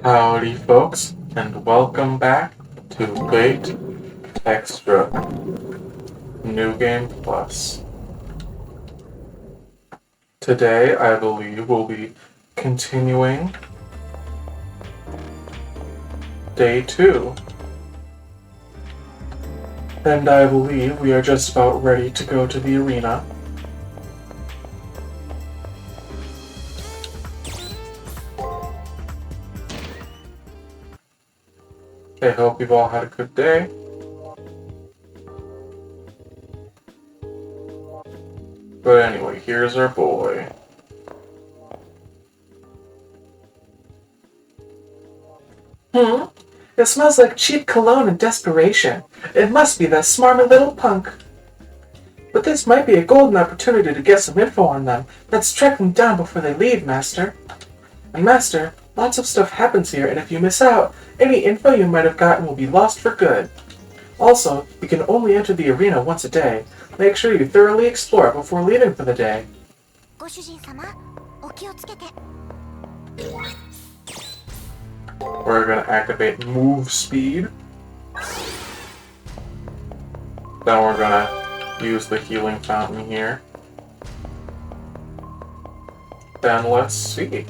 Howdy, folks, and welcome back to Fate Extra New Game Plus. Today, I believe, we'll be continuing Day 2. And I believe we are just about ready to go to the arena. I hope you've all had a good day. But anyway, here's our boy. It smells like cheap cologne and desperation. It must be that smarmy little punk. But this might be a golden opportunity to get some info on them. Let's track them down before they leave, Master. And Master, lots of stuff happens here, and if you miss out, any info you might have gotten will be lost for good. Also, you can only enter the arena once a day. Make sure you thoroughly explore it before leaving for the day. We're gonna activate move speed. Then we're gonna use the healing fountain here. Then let's see.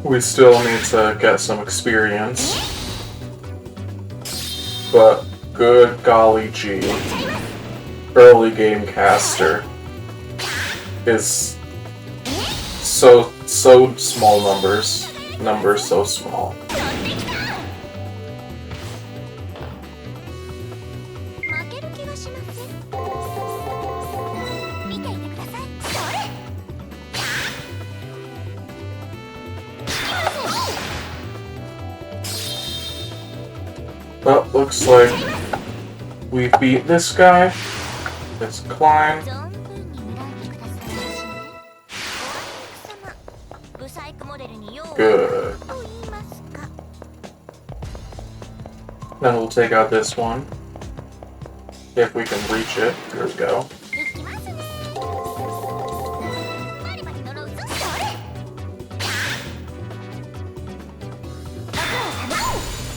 We still need to get some experience. But good golly gee. Early game caster is so small numbers so small. Well, looks like we beat this guy. Let's climb. Good. Then we'll take out this one. If we can reach it. There we go.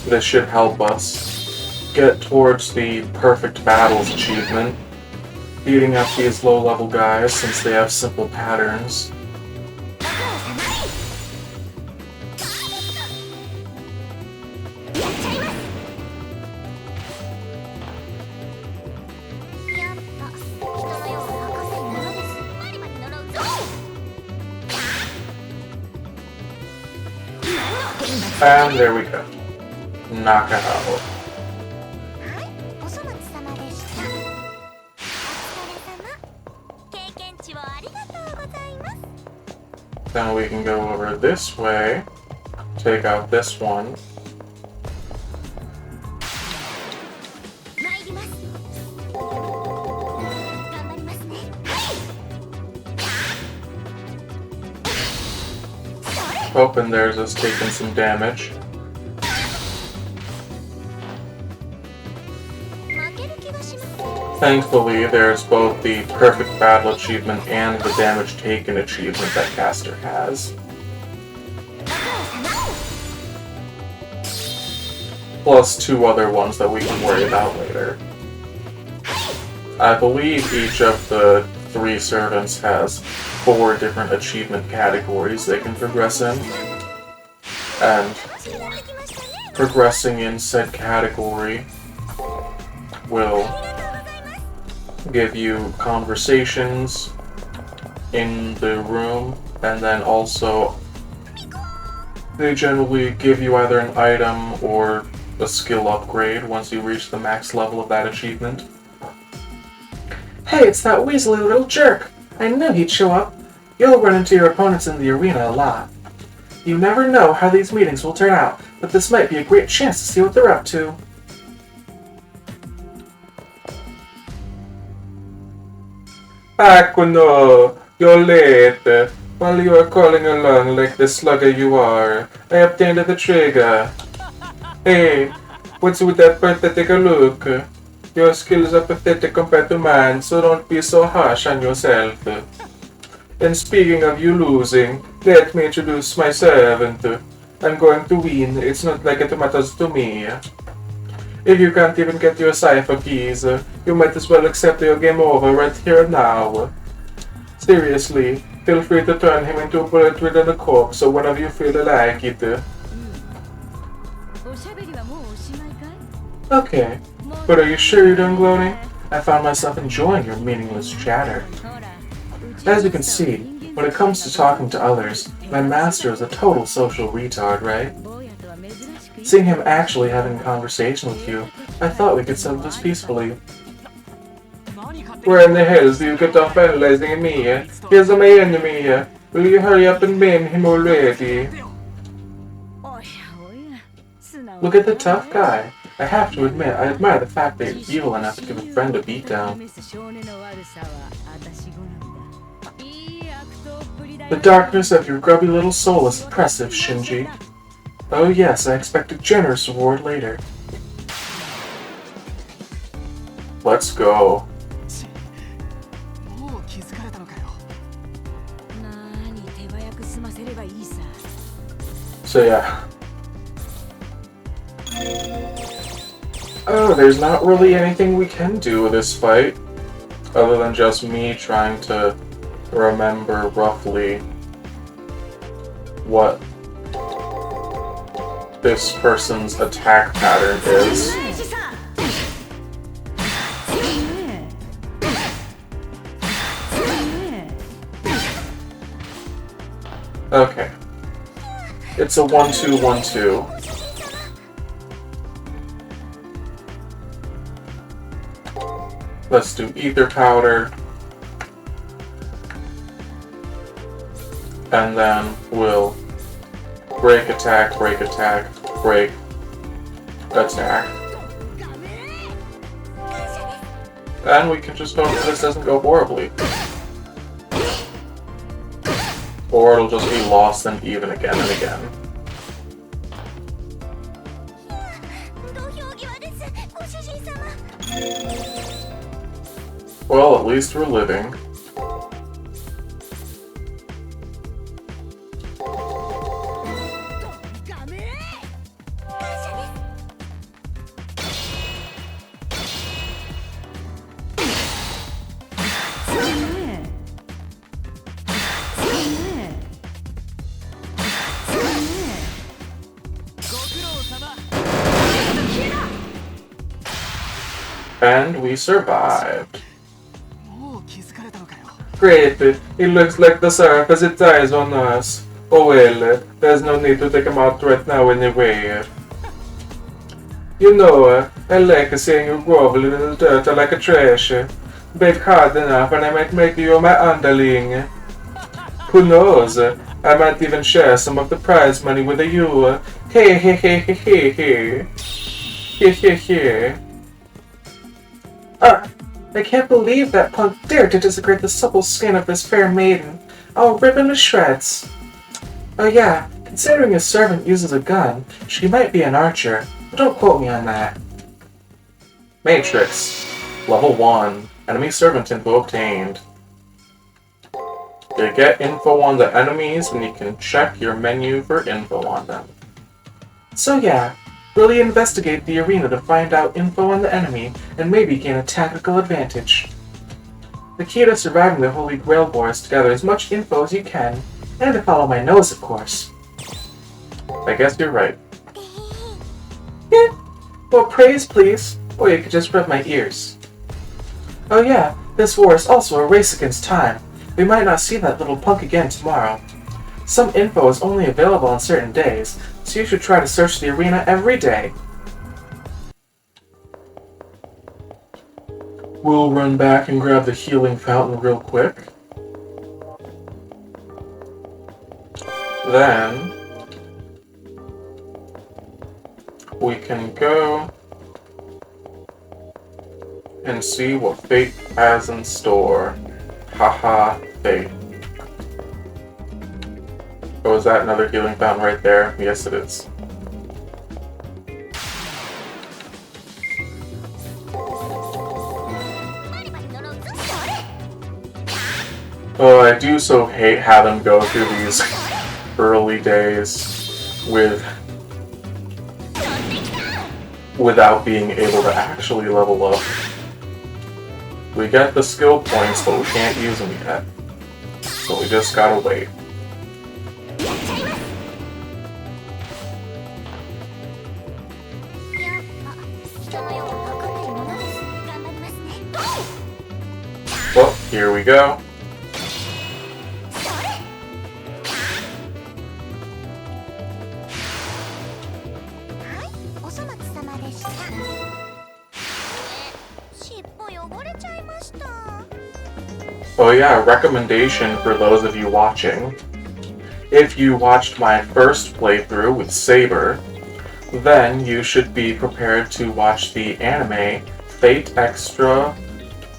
This should help us get towards the Perfect Battles achievement. Beating up these low-level guys since they have simple patterns. And there we go. Knockout. Then we can go over this way, take out this one. Oh, and there's us taking some damage. Thankfully, there's both the Perfect Battle achievement and the Damage Taken achievement that Caster has. Plus 2 other ones that we can worry about later. I believe each of the 3 servants has 4 different achievement categories they can progress in. And progressing in said category will give you conversations in the room, and then also they generally give you either an item or a skill upgrade once you reach the max level of that achievement. Hey, it's that weaselly little jerk. I knew he'd show up. You'll run into your opponents in the arena a lot. You never know how these meetings will turn out, but this might be a great chance to see what they're up to. Akuno, you're late. While you are crawling along like the slugger you are, I obtained the trigger. Hey, what's with that pathetic look? Your skills are pathetic compared to mine, so don't be so harsh on yourself. And speaking of you losing, let me introduce my servant. I'm going to win, it's not like it matters to me. If you can't even get your cipher keys, you might as well accept your game over right here and now. Seriously, feel free to turn him into a bullet within a corpse so whenever you feel like it. Okay, but are you sure you're done gloating? I found myself enjoying your meaningless chatter. As you can see, when it comes to talking to others, my master is a total social retard, right? Seeing him actually having a conversation with you, I thought we could settle this peacefully. Where in the hells do you get off analyzing me? Here's my enemy. Will you hurry up and maim him already? Look at the tough guy. I have to admit, I admire the fact that you're evil enough to give a friend a beatdown. The darkness of your grubby little soul is oppressive, Shinji. Oh yes, I expect a generous reward later. Let's go. So yeah. Oh, there's not really anything we can do with this fight, other than just me trying to remember roughly what this person's attack pattern is. Okay. It's a 1-2-1-2. Let's do ether powder. And then we'll break attack, break attack, break attack. And we can just hope that this doesn't go horribly. Or it'll just be lost and even again and again. Well, at least we're living. And we survived. Great, it looks like the surface it dies on us. Oh well, there's no need to take him out right now anyway. You know, I like seeing you grovel in the dirt like a trash. Beg hard enough and I might make you my underling. Who knows, I might even share some of the prize money with you. Hey hey hey hey hey hey. Hey hey hey. I can't believe that punk dared to desecrate the supple skin of this fair maiden. I'll rip him to shreds. Oh yeah, considering a servant uses a gun, she might be an archer, but don't quote me on that. Matrix. Level 1. Enemy servant info obtained. You get info on the enemies when you can check your menu for info on them. So yeah. Really investigate the arena to find out info on the enemy, and maybe gain a tactical advantage. The key to surviving the Holy Grail War is to gather as much info as you can, and to follow my nose, of course. I guess you're right. Yeah. Well, praise, please, or you could just rub my ears. Oh yeah, this war is also a race against time. We might not see that little punk again tomorrow. Some info is only available on certain days, so you should try to search the arena every day. We'll run back and grab the healing fountain real quick. Then we can go and see what fate has in store. Haha, fate. Oh, is that another healing fountain right there? Yes, it is. Oh, I do so hate having go through these early days without being able to actually level up. We get the skill points, but we can't use them yet. So we just gotta wait. Well, here we go. Oh yeah, recommendation for those of you watching. If you watched my first playthrough with Saber, then you should be prepared to watch the anime Fate Extra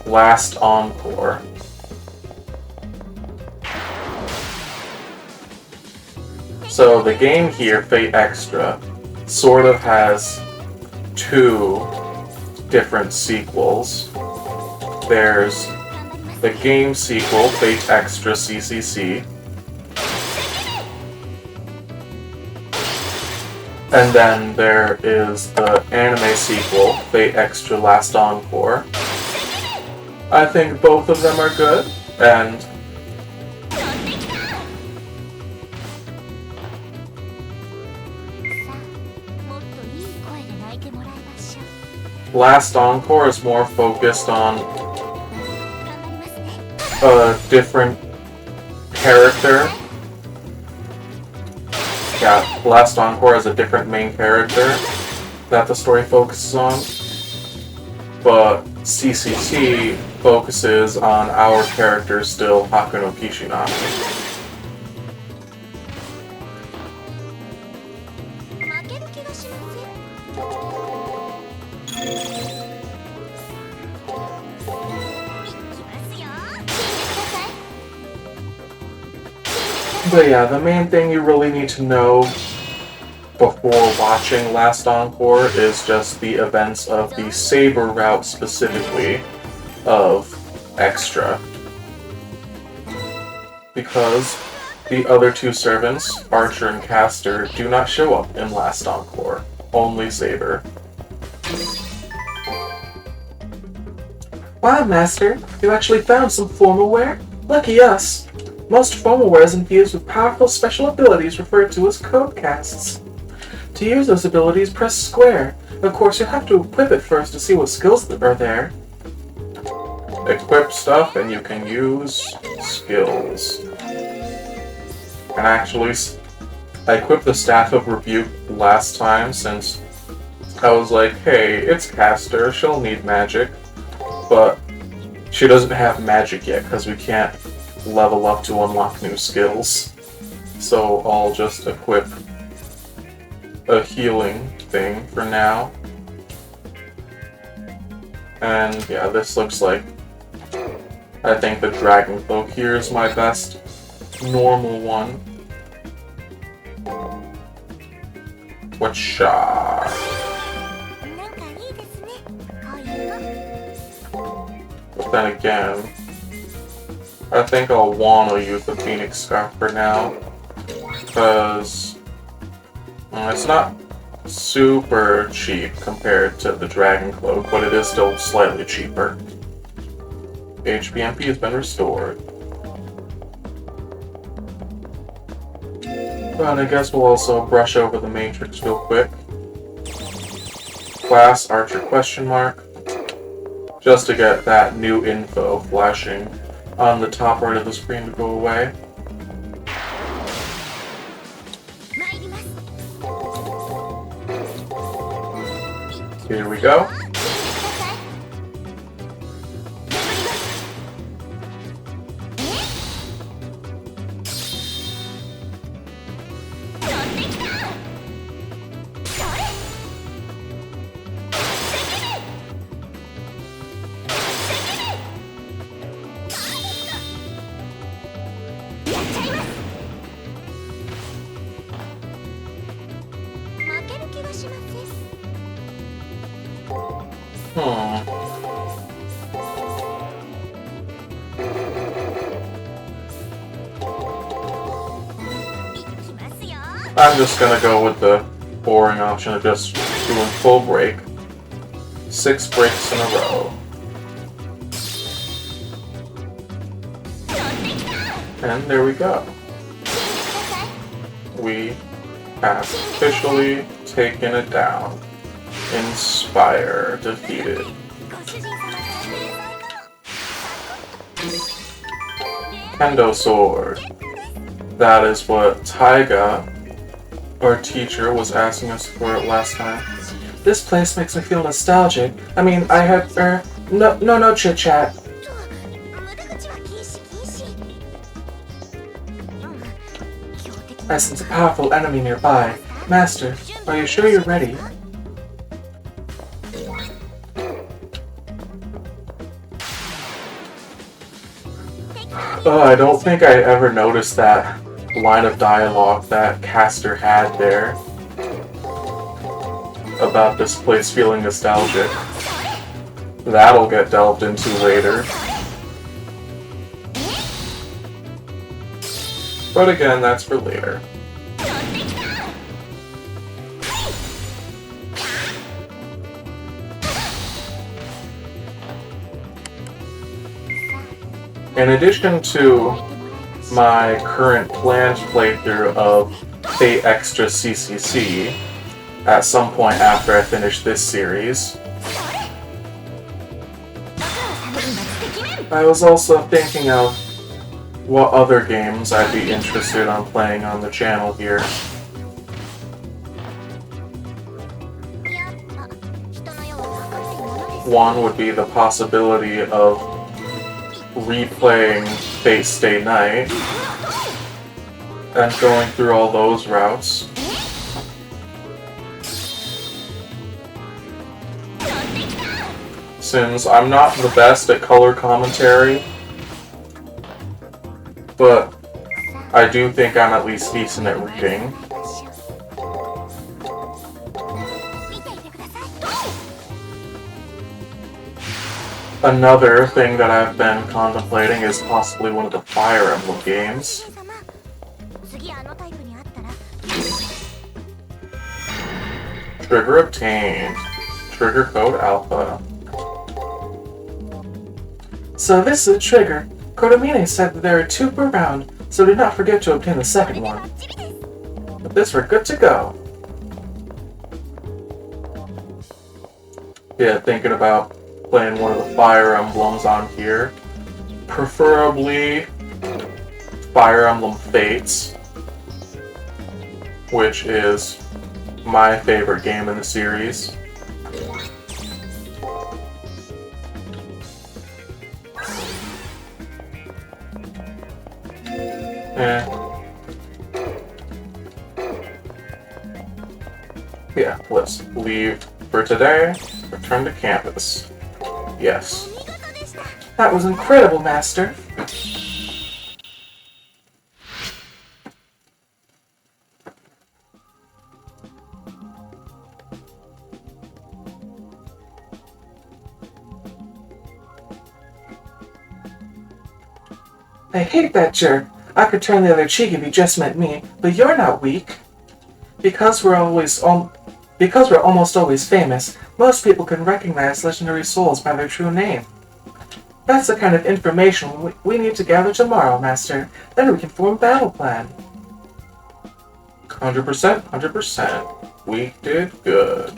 Last Encore. So the game here, Fate Extra, sort of has two different sequels. There's the game sequel, Fate Extra CCC, and then there is the anime sequel, Fate Extra Last Encore. I think both of them are good, and Last Encore is more focused on a different character. Yeah, Last Encore has a different main character that the story focuses on, but CCC focuses on our character still, Hakuno Kishinami. But yeah, the main thing you really need to know before watching Last Encore is just the events of the Saber route specifically of Extra. Because the other two servants, Archer and Caster, do not show up in Last Encore. Only Saber. Wow, Master, you actually found some formal wear? Lucky us. Most formal wear is infused with powerful special abilities referred to as codecasts. To use those abilities, press square. Of course, you'll have to equip it first to see what skills are there. Equip stuff and you can use skills. And actually, I equipped the Staff of Rebuke last time since I was like, hey, it's Caster, she'll need magic. But she doesn't have magic yet because we can't level up to unlock new skills. So I'll just equip a healing thing for now. And yeah, this looks like, I think the Dragon Cloak here is my best normal one. Whatcha? But then again, I think I'll want to use the Phoenix Scarf for now, because it's not super cheap compared to the Dragon Cloak, but it is still slightly cheaper. HPMP has been restored. But I guess we'll also brush over the Matrix real quick. Class Archer question mark. Just to get that new info flashing on the top right of the screen to go away. Here we go. I'm just gonna go with the boring option of just doing full break. 6 breaks in a row. And there we go. We have officially taken it down. Inspire defeated. Kendo sword. That is what Taiga, our teacher, was asking us for last time. This place makes me feel nostalgic. I mean, I had, no chit-chat. I sense a powerful enemy nearby. Master, are you sure you're ready? Oh, I don't think I ever noticed that line of dialogue that Caster had there about this place feeling nostalgic. That'll get delved into later. But again, that's for later. In addition to my current planned playthrough of Fate Extra CCC, at some point after I finish this series, I was also thinking of what other games I'd be interested in playing on the channel here. One would be the possibility of replaying Fate Stay Night and going through all those routes. Since I'm not the best at color commentary, but I do think I'm at least decent at reading. Another thing that I've been contemplating is possibly one of the Fire Emblem games. Trigger obtained. Trigger code alpha. So this is a trigger. Kotomine said that there are 2 per round, so do not forget to obtain the second one. With this, we're good to go. Yeah, thinking about playing one of the Fire Emblems on here. Preferably Fire Emblem Fates, which is my favorite game in the series. Yeah, let's leave for today. Return to campus. Yes. That was incredible, Master. I hate that jerk. I could turn the other cheek if he just met me, but you're not weak. Because we're almost always famous, most people can recognize legendary souls by their true name. That's the kind of information we need to gather tomorrow, Master. Then we can form a battle plan. 100%, 100%. We did good.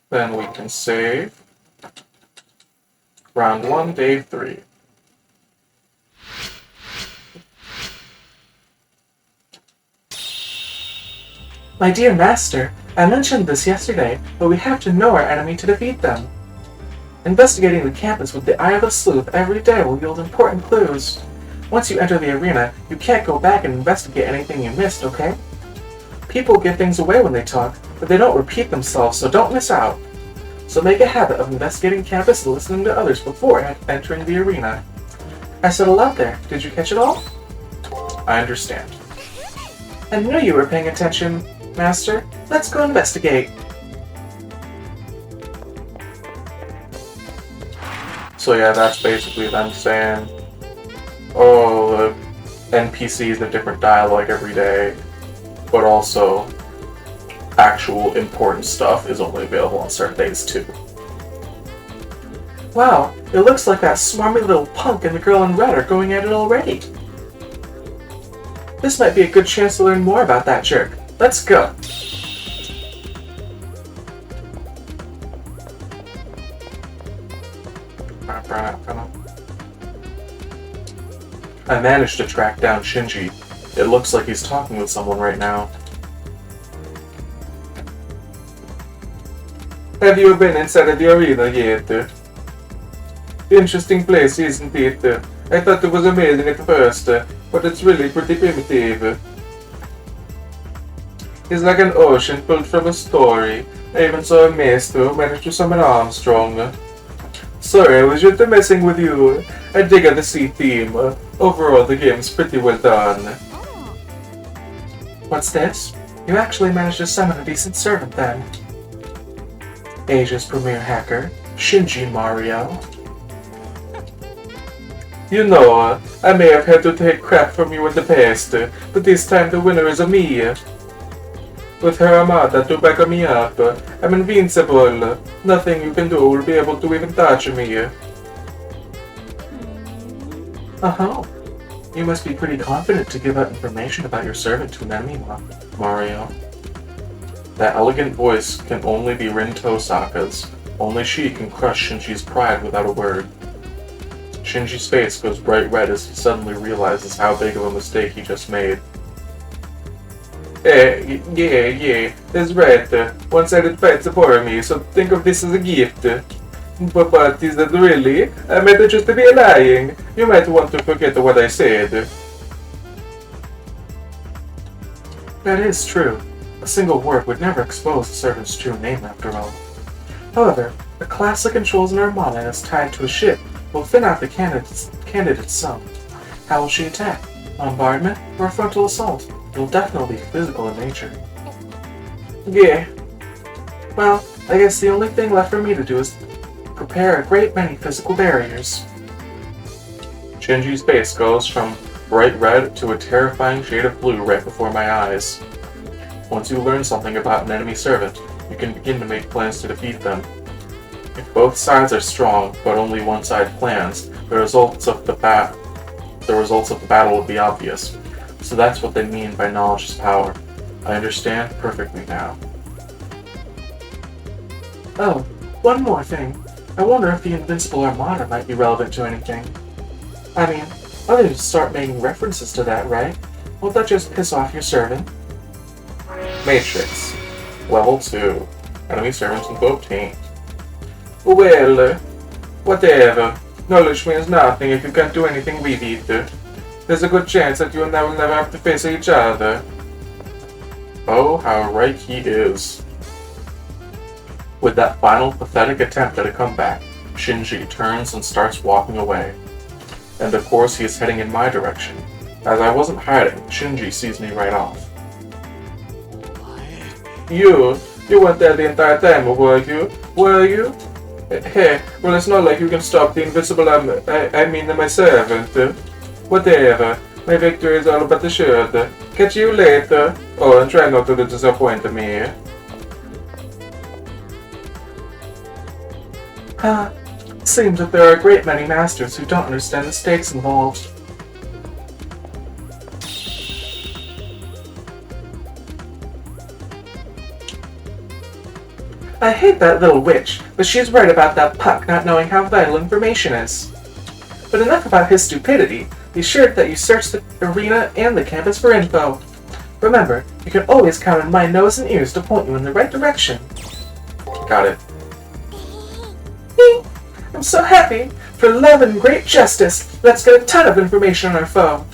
Then we can save. Round 1, day 3. My dear Master, I mentioned this yesterday, but we have to know our enemy to defeat them. Investigating the campus with the Eye of the Sleuth every day will yield important clues. Once you enter the arena, you can't go back and investigate anything you missed, okay? People give things away when they talk, but they don't repeat themselves, so don't miss out. So make a habit of investigating campus and listening to others before entering the arena. I said a lot there. Did you catch it all? I understand. I knew you were paying attention, Master. Let's go investigate. So yeah, that's basically them saying oh, the NPCs, a different dialogue every day, but also actual important stuff is only available on certain days too. Wow, it looks like that smarmy little punk and the girl in red are going at it already. This might be a good chance to learn more about that jerk. Let's go. I managed to track down Shinji. It looks like he's talking with someone right now. Have you been inside of the arena yet? Interesting place, isn't it? I thought it was amazing at first, but it's really pretty primitive. It's like an ocean pulled from a story. I even saw a maester who managed to summon Armstrong. Sorry, I was just messing with you. I dig at the sea theme. Overall, the game's pretty well done. What's this? You actually managed to summon a decent servant then. Asia's premier hacker, Shinji Mario. You know, I may have had to take crap from you in the past, but this time the winner is me. With her armada to back me up, I'm invincible. Nothing you can do will be able to even touch me. Uh-huh. You must be pretty confident to give out information about your servant to an enemy, Mario. That elegant voice can only be Rin Tosaka's. Only she can crush Shinji's pride without a word. Shinji's face goes bright red as he suddenly realizes how big of a mistake he just made. Yeah, that's right. One-sided fights bore me, so think of this as a gift. But is that really? I meant it just to be lying. You might want to forget what I said. That is true. A single word would never expose the servant's true name, after all. However, the class that controls an armada is tied to a ship will thin out the candidate's some. How will she attack? Bombardment or a frontal assault? It will definitely be physical in nature. Yeah. Well, I guess the only thing left for me to do is prepare a great many physical barriers. Shinji's face goes from bright red to a terrifying shade of blue right before my eyes. Once you learn something about an enemy servant, you can begin to make plans to defeat them. If both sides are strong, but only one side plans, the results of the battle will be obvious. So that's what they mean by knowledge is power. I understand perfectly now. Oh, one more thing. I wonder if the Invincible Armada might be relevant to anything. I mean, others start making references to that, right? Won't that just piss off your servant? Matrix. Level 2. Enemy servants will go obtained. Well, whatever. Knowledge means nothing if you can't do anything with it. There's a good chance that you and I will never have to face each other. Oh, how right he is. With that final pathetic attempt at a comeback, Shinji turns and starts walking away. And of course he is heading in my direction. As I wasn't hiding, Shinji sees me right off. You weren't there the entire time, were you? Were you? Hey, well, it's not like you can stop the Invincible my servant. Whatever. My victory is all but assured. Catch you later. Oh, and try not to disappoint me. Seems that there are a great many masters who don't understand the stakes involved. I hate that little witch, but she's right about that Puck not knowing how vital information is. But enough about his stupidity. Be sure that you search the arena and the campus for info. Remember, you can always count on my nose and ears to point you in the right direction. Got it. I'm so happy! For love and great justice, let's get a ton of information on our foe.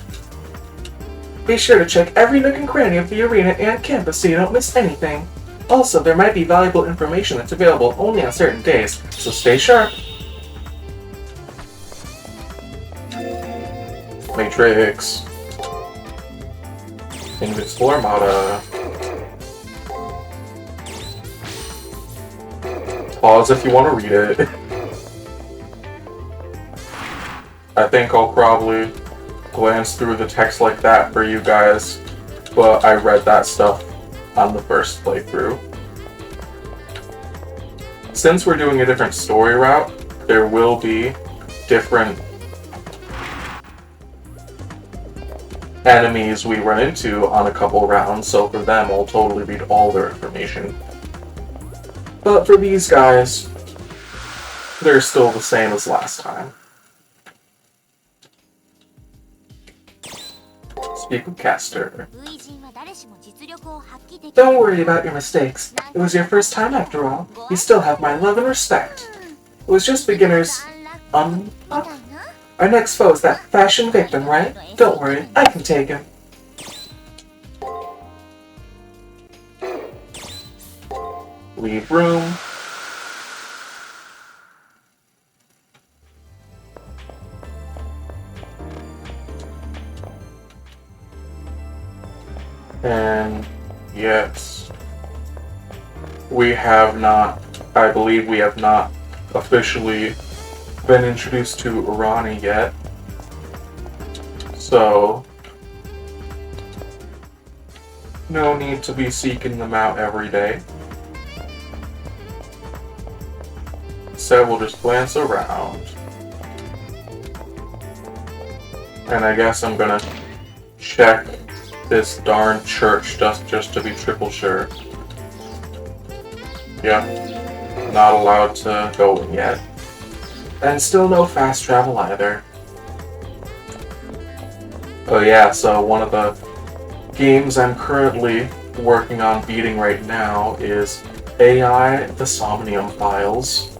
Be sure to check every nook and cranny of the arena and campus so you don't miss anything. Also, there might be valuable information that's available only on certain days, so stay sharp. Matrix. Invincible Armada. Pause if you want to read it. I think I'll probably glance through the text like that for you guys, but I read that stuff on the first playthrough. Since we're doing a different story route, there will be different enemies we run into on a couple rounds, so for them I'll totally read all their information. But for these guys, they're still the same as last time. Speak with Caster. Don't worry about your mistakes. It was your first time after all. You still have my love and respect. It was just beginners. Our next foe is that fashion victim, right? Don't worry, I can take him. Leave room. And yes, we have not, I believe we have not officially been introduced to Urani yet. So, no need to be seeking them out every day. So we'll just glance around. And I guess I'm gonna check this darn church just to be triple sure. Yep, not allowed to go in yet. And still no fast travel either. Oh yeah, so one of the games I'm currently working on beating right now is AI The Somnium Files.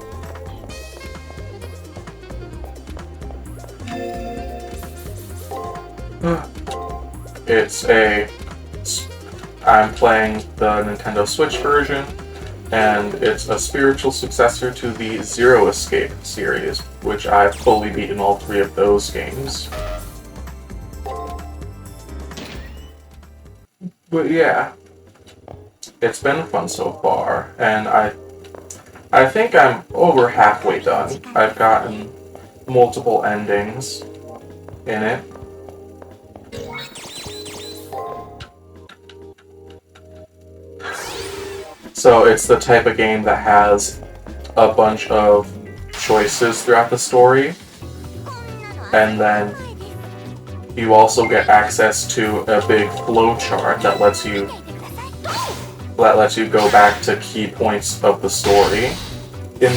I'm playing the Nintendo Switch version, and it's a spiritual successor to the Zero Escape series, which I've fully beaten all three of those games. But yeah, it's been fun so far, and I think I'm over halfway done. I've gotten multiple endings in it. So it's the type of game that has a bunch of choices throughout the story, and then you also get access to a big flowchart that lets you go back to key points of the story. In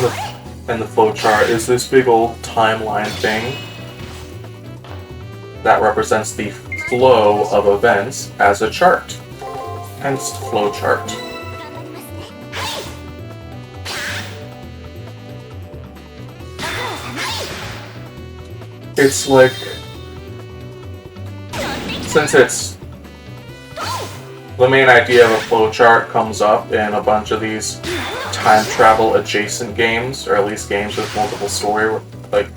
the flowchart is this big old timeline thing that represents the flow of events as a chart, hence flowchart. It's like, since it's the main idea of a flowchart comes up in a bunch of these time travel adjacent games, or at least games with multiple story, like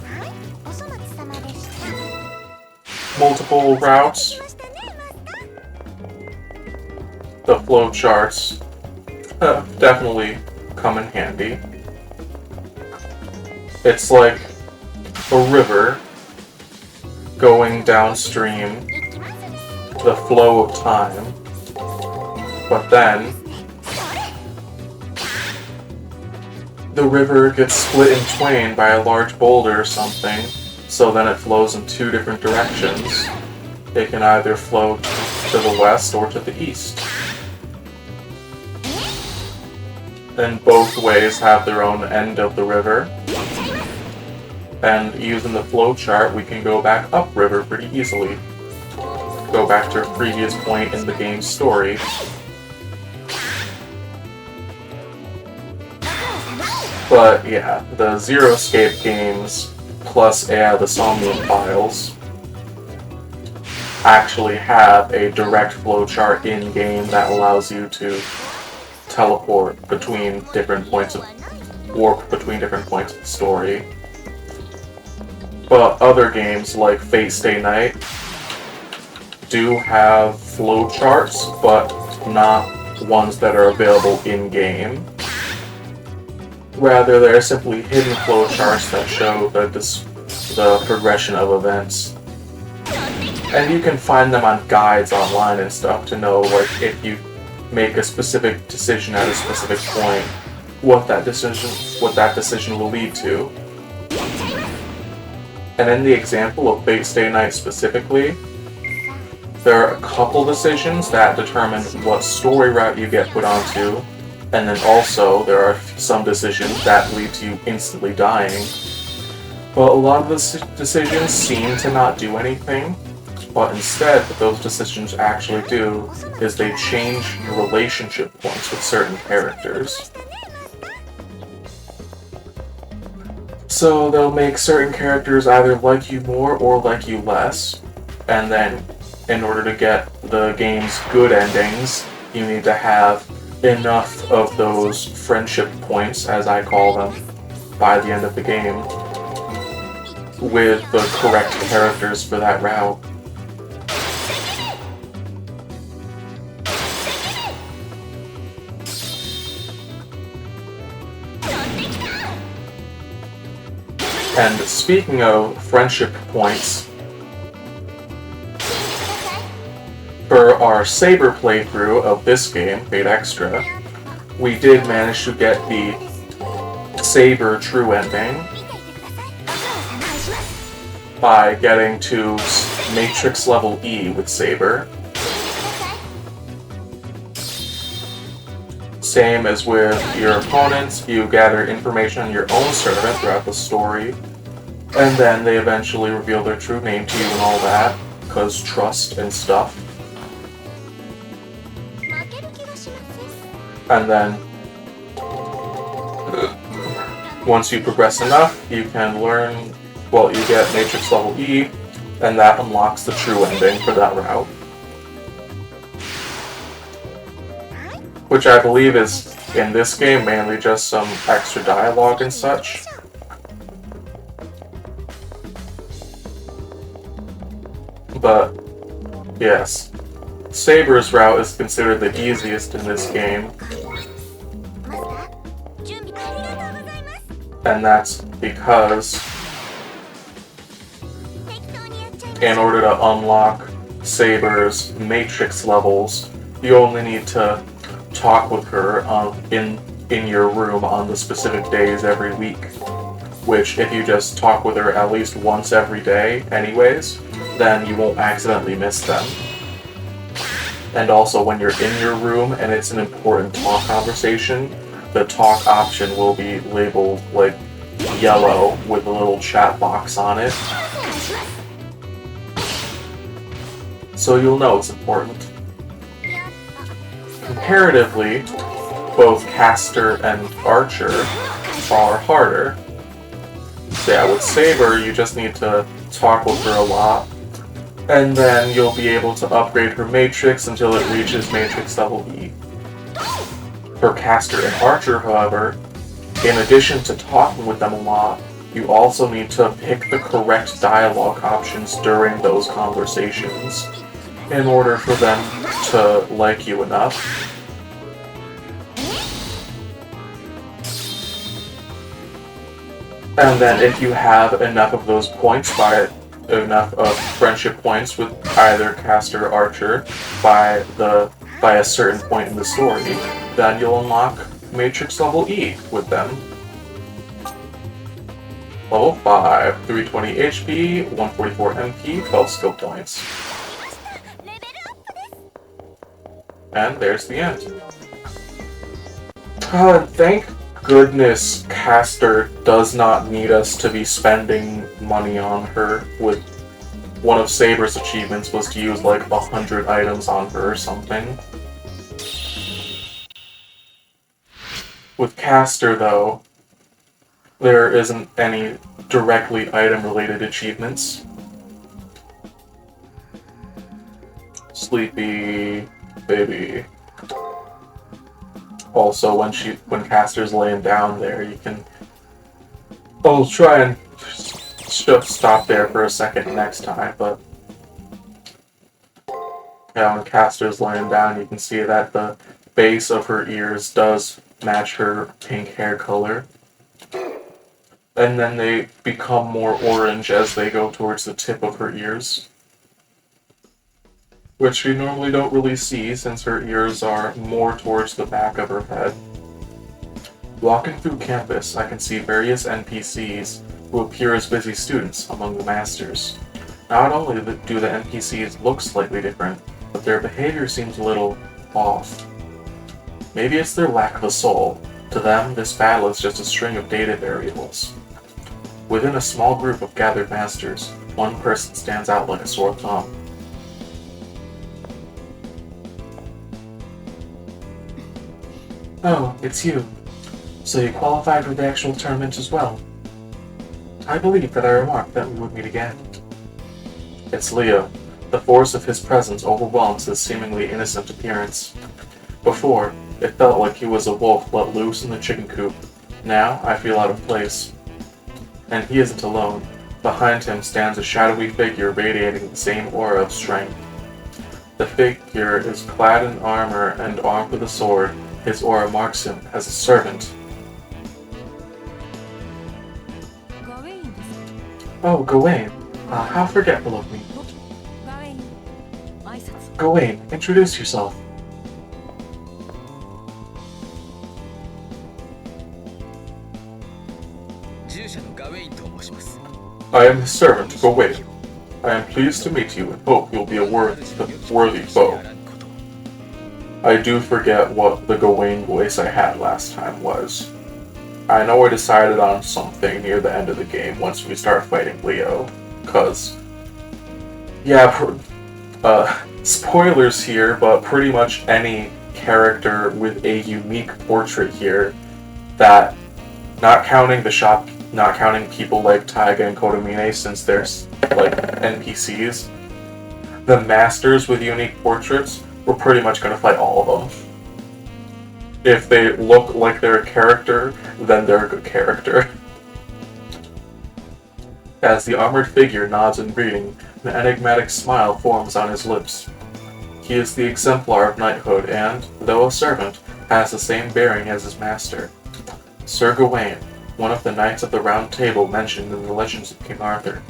multiple routes. The flowcharts definitely come in handy. It's like a river going downstream the flow of time, but then the river gets split in twain by a large boulder or something, so then it flows in two different directions. It can either flow to the west or to the east. And both ways have their own end of the river. And using the flowchart, we can go back upriver pretty easily. Go back to a previous point in the game's story. But yeah, the Zero Escape games plus AI The Somnium Files actually have a direct flowchart in-game that allows you to teleport between different points of warp between different points of the story. But other games like Fate Stay Night do have flowcharts, but not ones that are available in-game. Rather, they're simply hidden flowcharts that show the progression of events. And you can find them on guides online and stuff to know, like, if you make a specific decision at a specific point, what that decision will lead to. And in the example of Fate Stay Night specifically, there are a couple decisions that determine what story route you get put onto, and then also there are some decisions that lead to you instantly dying. But a lot of the decisions seem to not do anything, but instead what those decisions actually do is they change your relationship points with certain characters. So they'll make certain characters either like you more or like you less, and then in order to get the game's good endings, you need to have enough of those friendship points, as I call them, by the end of the game, with the correct characters for that route. And speaking of friendship points, for our Saber playthrough of this game, Fate Extra, we did manage to get the Saber true ending by getting to Matrix level E with Saber. Same as with your opponents, you gather information on your own servant throughout the story, and then they eventually reveal their true name to you and all that, because trust and stuff. And then, once you progress enough, you can learn, well, you get Matrix level E, and that unlocks the true ending for that route. Which I believe is, in this game, mainly just some extra dialogue and such. But, yes. Saber's route is considered the easiest in this game. And that's because in order to unlock Saber's Matrix levels, you only need to talk with her in your room on the specific days every week. Which, if you just talk with her at least once every day anyways, then you won't accidentally miss them. And also, when you're in your room and it's an important talk conversation, the talk option will be labeled, like, yellow with a little chat box on it. So you'll know it's important. Comparatively, both Caster and Archer are harder. So yeah, with Saber, you just need to talk with her a lot, and then you'll be able to upgrade her Matrix until it reaches Matrix level E. For Caster and Archer, however, in addition to talking with them a lot, you also need to pick the correct dialogue options during those conversations in order for them to like you enough. And then if you have enough of those points, enough of friendship points with either Caster or Archer by a certain point in the story, then you'll unlock Matrix level E with them. Level 5, 320 HP, 144 MP, 12 skill points. And there's the end. Oh, and thank goodness Caster does not need us to be spending money on her. With one of Saber's achievements was to use like 100 items on her or something. With Caster, though, there isn't any directly item-related achievements. Sleepy baby. Also, when Caster's laying down there, you can... I'll try and stop there for a second next time, but... Yeah, when Caster's laying down, you can see that the base of her ears does match her pink hair color. And then they become more orange as they go towards the tip of her ears. which we normally don't really see since her ears are more towards the back of her head. Walking through campus, I can see various NPCs who appear as busy students among the masters. Not only do the NPCs look slightly different, but their behavior seems a little off. Maybe it's their lack of a soul. To them, this battle is just a string of data variables. Within a small group of gathered masters, one person stands out like a sore thumb. Oh, it's you. So you qualified for the actual tournament as well. I believe that I remarked that we would meet again. It's Leo. The force of his presence overwhelms his seemingly innocent appearance. Before, it felt like he was a wolf let loose in the chicken coop. Now, I feel out of place. And he isn't alone. Behind him stands a shadowy figure radiating the same aura of strength. The figure is clad in armor and armed with a sword. His aura marks him as a servant. Oh, Gawain. How forgetful of me. Gawain, introduce yourself. I am his servant, Gawain. I am pleased to meet you and hope you'll be a worthy foe. I do forget what the Gawain voice I had last time was. I know I decided on something near the end of the game once we start fighting Leo, cause... Yeah, spoilers here, but pretty much any character with a unique portrait here that, not counting people like Taiga and Kotomine since they're like NPCs, the masters with unique portraits, we're pretty much going to fight all of them. If they look like they're a character, then they're a good character. As the armored figure nods in greeting, an enigmatic smile forms on his lips. He is the exemplar of knighthood and, though a servant, has the same bearing as his master. Sir Gawain, one of the Knights of the Round Table mentioned in the legends of King Arthur.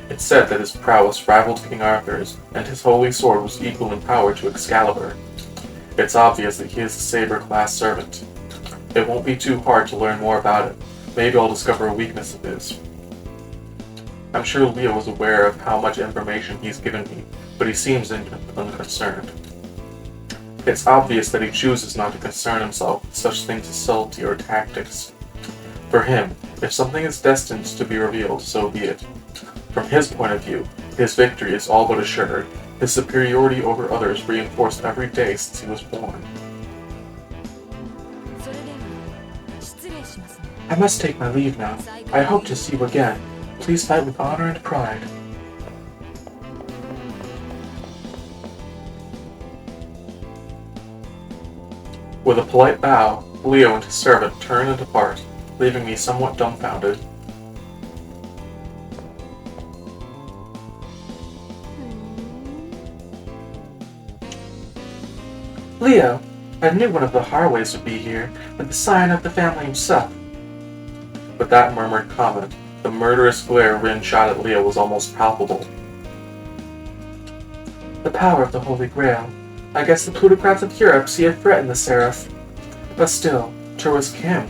It's said that his prowess rivaled King Arthur's, and his holy sword was equal in power to Excalibur. It's obvious that he is a saber-class servant. It won't be too hard to learn more about it. Maybe I'll discover a weakness of his. I'm sure Leo is aware of how much information he's given me, but he seems unconcerned. It's obvious that he chooses not to concern himself with such things as subtlety or tactics. For him, if something is destined to be revealed, so be it. From his point of view, his victory is all but assured. His superiority over others reinforced every day since he was born. I must take my leave now. I hope to see you again. Please fight with honor and pride. With a polite bow, Leo and his servant turn and depart, leaving me somewhat dumbfounded. Leo, I knew one of the Harways would be here, with the scion of the family himself. With that murmured comment, the murderous glare Rin shot at Leo was almost palpable. The power of the Holy Grail. I guess the plutocrats of Europe see a threat in the Seraph. But still, Turwas Kim.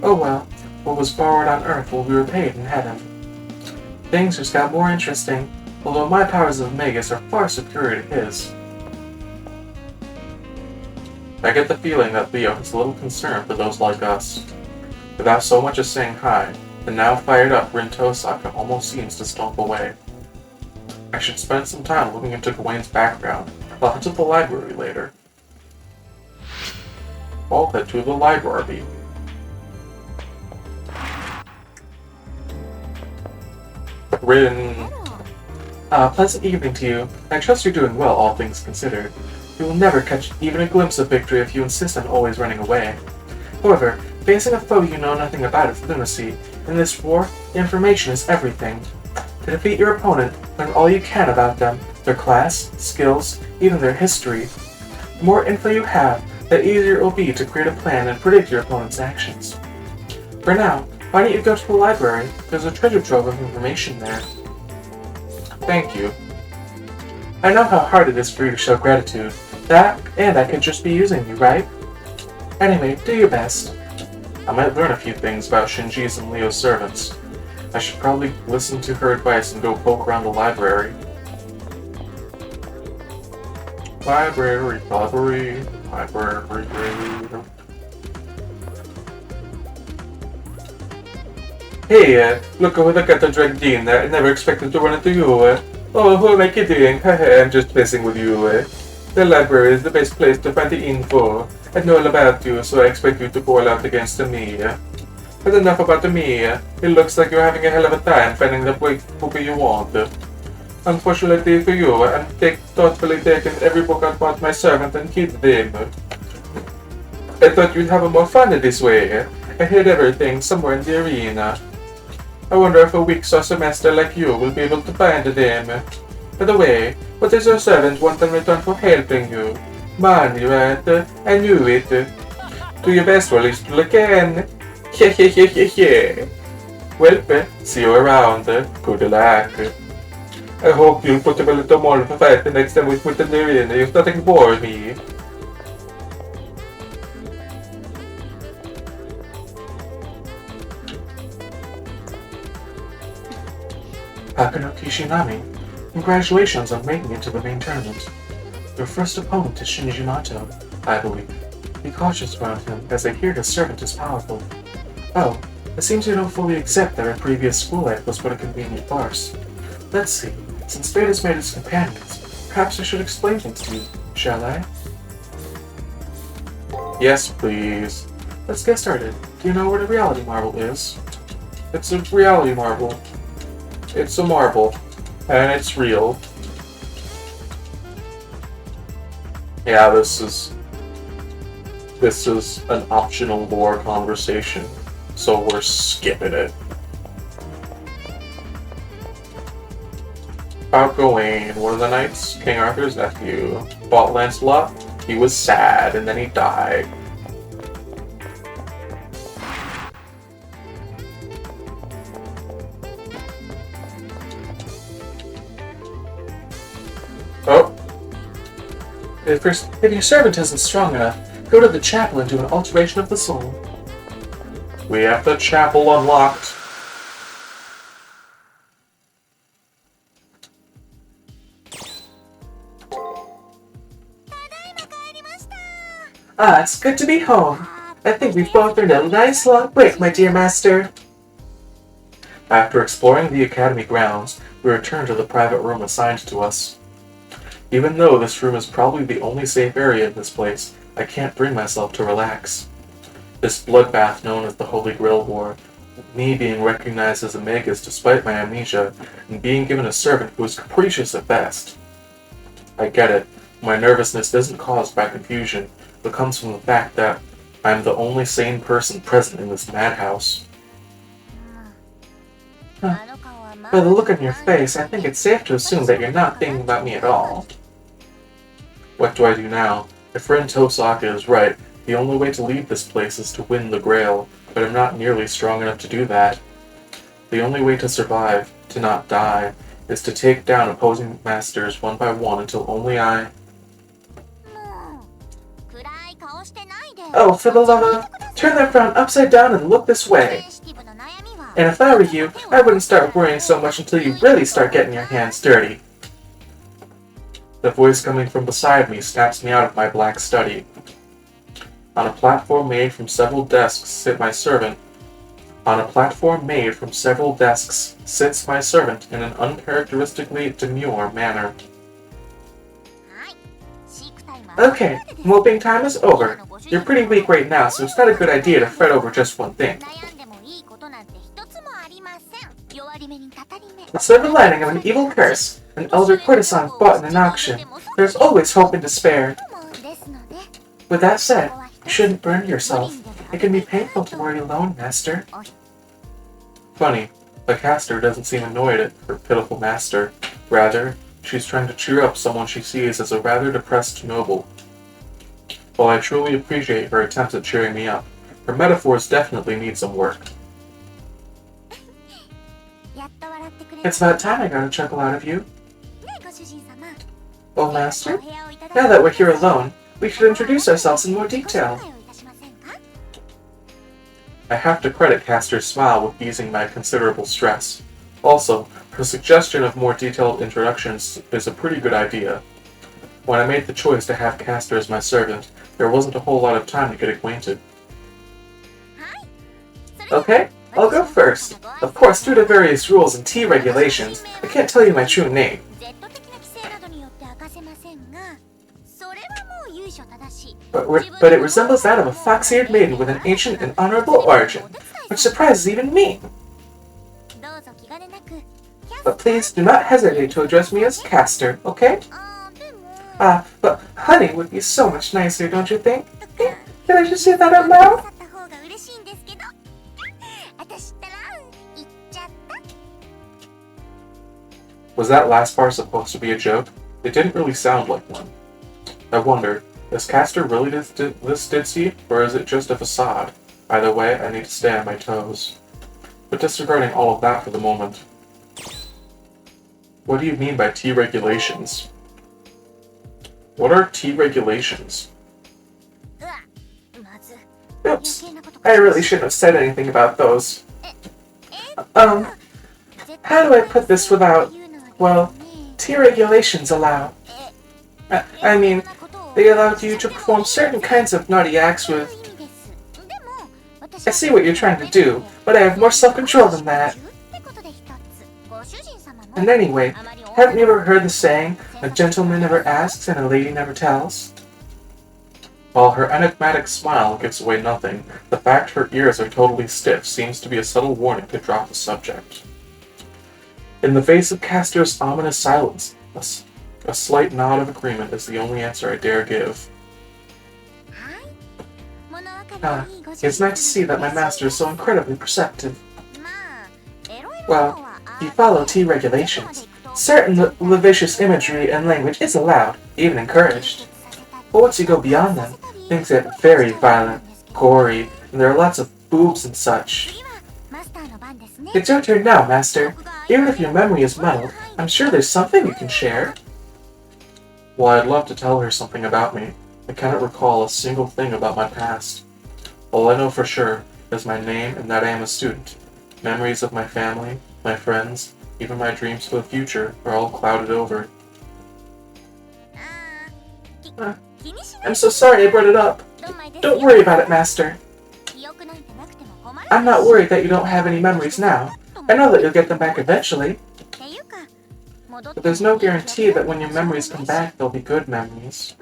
Oh well, what was borrowed on Earth will be repaid in heaven. Things just got more interesting, although my powers of Magus are far superior to his. I get the feeling that Leo has little concern for those like us. Without so much as saying hi, the now fired up Rin Tosaka almost seems to stomp away. I should spend some time looking into Gawain's background. I'll head to the library later. I'll head to the library. Rin. Pleasant evening to you. I trust you're doing well, all things considered. You will never catch even a glimpse of victory if you insist on always running away. However, facing a foe you know nothing about is lunacy. In this war, information is everything. To defeat your opponent, learn all you can about them, their class, skills, even their history. The more info you have, the easier it will be to create a plan and predict your opponent's actions. For now, why don't you go to the library? There's a treasure trove of information there. Thank you. I know how hard it is for you to show gratitude. That, and I could just be using you, right? Anyway, do your best. I might learn a few things about Shinji's and Leo's servants. I should probably listen to her advice and go poke around the library. Library. Hey, look over the Gato Dragdine. I never expected to run into you. Oh, who am I kidding? I'm just messing with you. The library is the best place to find the info. I know all about you, so I expect you to ball out against me. But enough about me. It looks like you're having a hell of a time finding the book you want. Unfortunately for you, I'm thoughtfully taking every book I bought my servant and hid them. I thought you'd have more fun this way. I hid everything somewhere in the arena. I wonder if a weak semester like you will be able to find them. By the way, what does your servant want in return for helping you? Money, right? I knew it. Do your best while you still can. Well, see you around. Good luck. I hope you'll put up a little more of a fight the next time we put in the arena. You're starting to bore me. Hakuno Kishinami, congratulations on making it to the main tournament. Your first opponent is Shinji Mato, I believe. Be cautious around him, as I hear his servant is powerful. Oh, it seems you don't fully accept that our previous school life was but a convenient farce. Let's see, since fate has made us companions, perhaps I should explain things to you, shall I? Yes, please. Let's get started. Do you know where the reality marble is? It's a reality marble. It's a marble. And it's real. Yeah, this is an optional lore conversation, so we're skipping it. Outgoing, one of the knights, King Arthur's nephew, fought Lancelot. He was sad, and then he died. Oh. If your servant isn't strong enough, go to the chapel and do an alteration of the soul. We have the chapel unlocked. Ah, it's good to be home. I think we've both earned a nice long break, my dear master. After exploring the academy grounds, we returned to the private room assigned to us. Even though this room is probably the only safe area in this place, I can't bring myself to relax. This bloodbath known as the Holy Grail War, me being recognized as a magus despite my amnesia, and being given a servant who is capricious at best. I get it. My nervousness isn't caused by confusion, but comes from the fact that I'm the only sane person present in this madhouse. By the look on your face, I think it's safe to assume that you're not thinking about me at all. What do I do now? My friend Tosaka is right. The only way to leave this place is to win the Grail, but I'm not nearly strong enough to do that. The only way to survive, to not die, is to take down opposing masters one by one until only I... Oh, for the love of... Turn that frown upside down and look this way. And if I were you, I wouldn't start worrying so much until you really start getting your hands dirty. The voice coming from beside me snaps me out of my black study. On a platform made from several desks sits my servant. On a platform made from several desks sits my servant in an uncharacteristically demure manner. Okay, moping time is over. You're pretty weak right now, so it's not a good idea to fret over just one thing. The silver lining of an evil curse, an elder courtesan bought in an auction. There's always hope in despair. With that said, you shouldn't burn yourself. It can be painful to worry alone, master. Funny, the caster doesn't seem annoyed at her pitiful master. Rather, she's trying to cheer up someone she sees as a rather depressed noble. While I truly appreciate her attempts at cheering me up, her metaphors definitely need some work. It's about time I got a chuckle out of you. Well, Master, now that we're here alone, we should introduce ourselves in more detail. I have to credit Castor's smile with easing my considerable stress. Also, her suggestion of more detailed introductions is a pretty good idea. When I made the choice to have Castor as my servant, there wasn't a whole lot of time to get acquainted. Okay, I'll go first. Of course, due to various rules and tea regulations, I can't tell you my true name. But it resembles that of a fox-eared maiden with an ancient and honorable origin, which surprises even me. But please do not hesitate to address me as Castor, okay? But honey would be so much nicer, don't you think? Can I just say that out loud? Was that last part supposed to be a joke? It didn't really sound like one. I wonder, is Castor really this ditzy, or is it just a facade? Either way, I need to stay on my toes. But disregarding all of that for the moment. What do you mean by tea regulations? What are tea regulations? Oops, I really shouldn't have said anything about those. How do I put this without, well, tea regulations allow. I mean, they allowed you to perform certain kinds of naughty acts with... I see what you're trying to do, but I have more self-control than that. And anyway, haven't you ever heard the saying, a gentleman never asks and a lady never tells? While her enigmatic smile gives away nothing, the fact her ears are totally stiff seems to be a subtle warning to drop the subject. In the face of Castor's ominous silence, a slight nod of agreement is the only answer I dare give. It's nice to see that my master is so incredibly perceptive. Well, if you follow tea regulations, certain lascivious imagery and language is allowed, even encouraged. But once you go beyond them, things get very violent, gory, and there are lots of boobs and such. It's your turn now, Master. Even if your memory is muddled, I'm sure there's something you can share. Well, I'd love to tell her something about me. I cannot recall a single thing about my past. All I know for sure is my name and that I am a student. Memories of my family, my friends, even my dreams for the future are all clouded over. I'm so sorry I brought it up. Don't worry about it, Master. I'm not worried that you don't have any memories now. I know that you'll get them back eventually. But there's no guarantee that when your memories come back, they'll be good memories.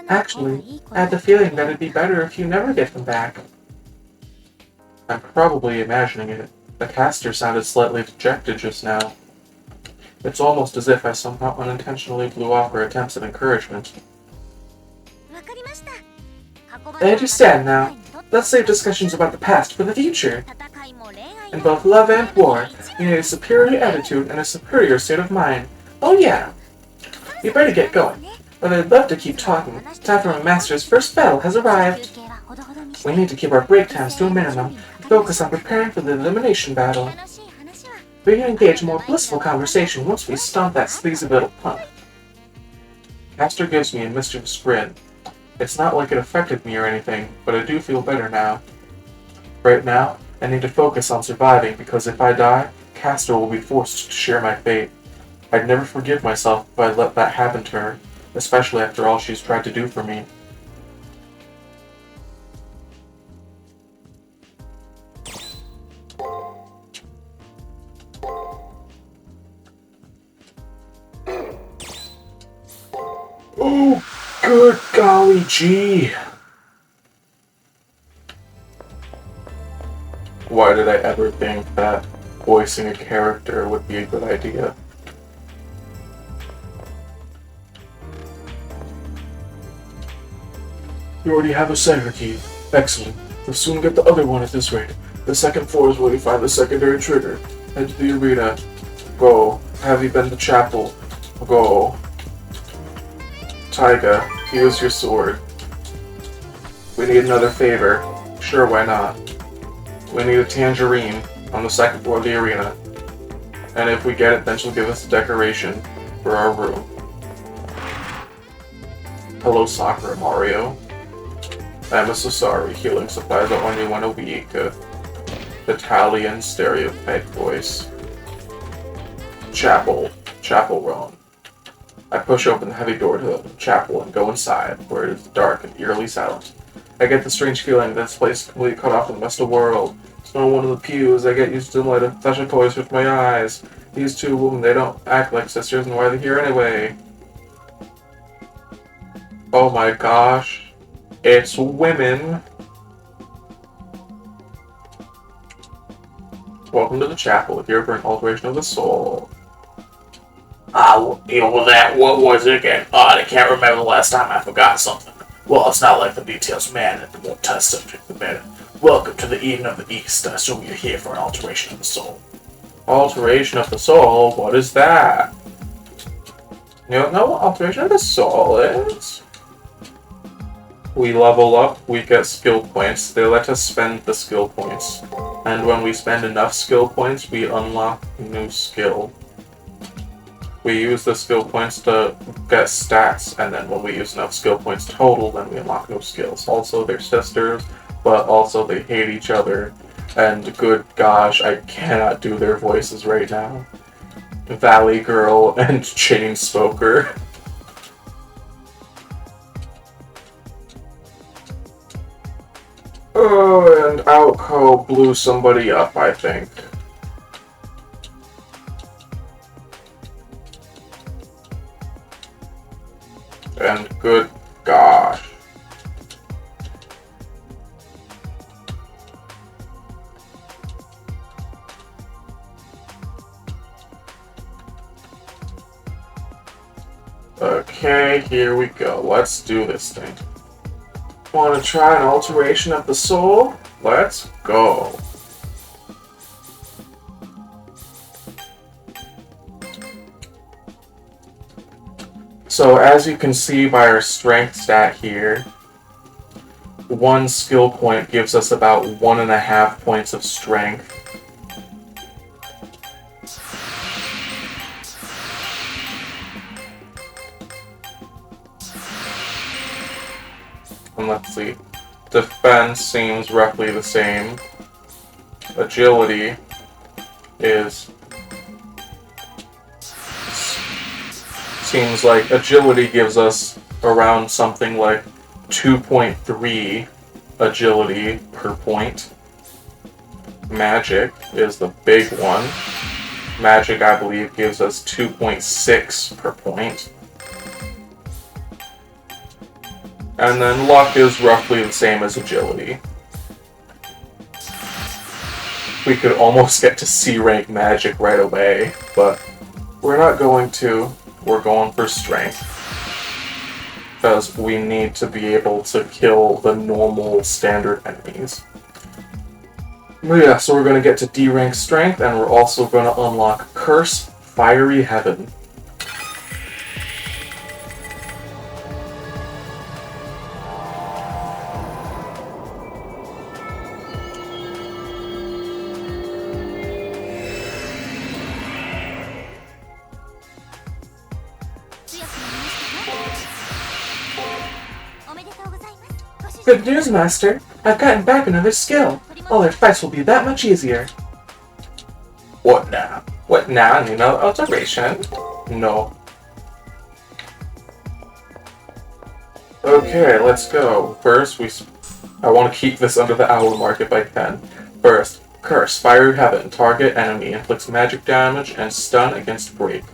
Actually, I had the feeling that it'd be better if you never get them back. I'm probably imagining it. The Castor sounded slightly dejected just now. It's almost as if I somehow unintentionally blew off her attempts at encouragement. I understand now. Let's save discussions about the past for the future. In both love and war, you need a superior attitude and a superior state of mind. Oh yeah! You better get going, but I'd love to keep talking. Time for my master's first battle has arrived. We need to keep our break times to a minimum and focus on preparing for the elimination battle. We can engage in more blissful conversation once we stomp that sleazy little punk. Castor gives me a mischievous grin. It's not like it affected me or anything, but I do feel better now. Right now, I need to focus on surviving because if I die, Castor will be forced to share my fate. I'd never forgive myself if I let that happen to her, especially after all she's tried to do for me. Oh, good golly gee! Why did I ever think that voicing a character would be a good idea? You already have a second key. Excellent. We'll soon get the other one at this rate. The second floor is where you find the secondary trigger. Head to the arena. Go. Have you been to chapel? Go. Taiga, here's your sword. We need another favor. Sure, why not? We need a tangerine on the second floor of the arena. And if we get it, then she'll give us a decoration for our room. Hello, Sakura Mario. I'm so sorry, healing supplies are only 1 a week. Italian stereotype voice. Chapel Roan. I push open the heavy door to the chapel and go inside, where it is dark and eerily silent. I get the strange feeling that this place is completely cut off from the rest of the world. There's no one in the pews. I get used to the light of flash of toys with my eyes. These two women, they don't act like sisters, and why are they here anyway? Oh my gosh. It's women. Welcome to the chapel, here for an alteration of the soul. What was it again? I can't remember the last time I forgot something. Well, it's not like the details matter, the more touch subject the better. Welcome to the Eden of the East. I assume you're here for an alteration of the soul. Alteration of the soul? What is that? You don't know what alteration of the soul is? We level up, we get skill points. They let us spend the skill points. And when we spend enough skill points, we unlock new skill. We use the skill points to get stats, and then when we use enough skill points total, then we unlock new skills. Also, they're sisters, but also they hate each other. And good gosh, I cannot do their voices right now. Valley Girl and Chainsmoker. Oh, and Outco blew somebody up, I think. And good gosh. Okay, here we go. Let's do this thing. Want to try an alteration of the soul? Let's go. So as you can see by our strength stat here, 1 skill point gives us about 1.5 points of strength. And let's see, defense seems roughly the same. Agility seems like agility gives us around something like 2.3 agility per point. Magic is the big one. Magic, I believe, gives us 2.6 per point. And then luck is roughly the same as agility. We could almost get to C rank magic right away, but we're not going to. We're going for strength. Because we need to be able to kill the normal standard enemies. Yeah, so we're going to get to D rank strength, and we're also going to unlock Curse Fiery Heaven. Good news, Master. I've gotten back another skill. All our fights will be that much easier. What now? What now? Need no alteration? No. Okay, let's go. First, I want to keep this under the hour mark if I can. First, Curse, Fiery Heaven. Target enemy inflicts magic damage and stun against break.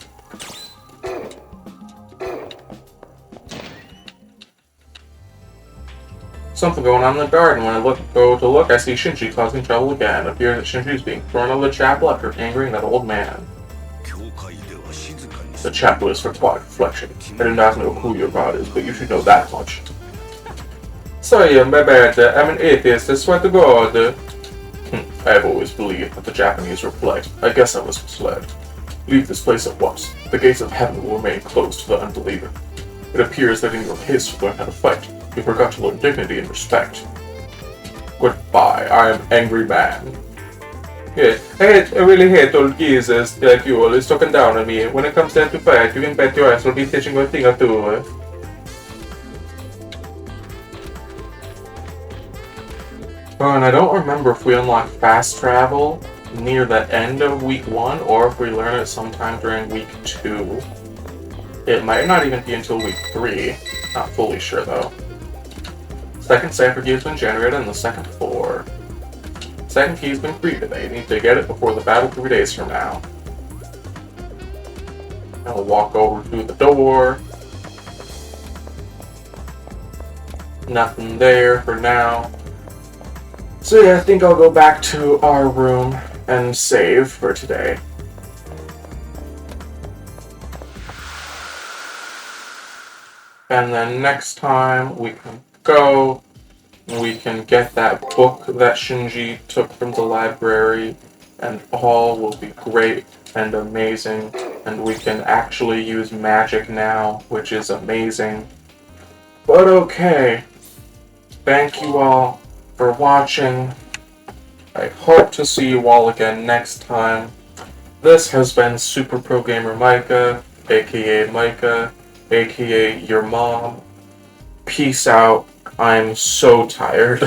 Something going on in the garden. When I go to look, I see Shinji causing trouble again. It appears that Shinji is being thrown out of the chapel after angering that old man. The chapel is for quiet reflection. I do not know who your god is, but you should know that much. Sorry, my bad. I'm an atheist, I swear to God. I have always believed that the Japanese were polite. I guess I was misled. Leave this place at once. The gates of heaven will remain closed to the unbeliever. It appears that in your haste to learn how to fight, you forgot to learn dignity and respect. Goodbye, I am Angry Man. Yeah, I really hate old geezers like you always talking down on me. When it comes down to fight, you can bet your ass will be teaching a thing or two. Oh, and I don't remember if we unlock fast travel near the end of week 1 or if we learn it sometime during week 2. It might not even be until week 3. Not fully sure though. Second cipher key has been generated and the second 4. Second key has been created. I need to get it before the battle 3 days from now. I'll walk over to the door. Nothing there for now. So yeah, I think I'll go back to our room and save for today. And then next time we can go, we can get that book that Shinji took from the library, and all will be great and amazing, and we can actually use magic now, which is amazing. But okay, thank you all for watching. I hope to see you all again next time. This has been Super Pro Gamer Micah, aka Micah, aka your mom. Peace out. I'm so tired.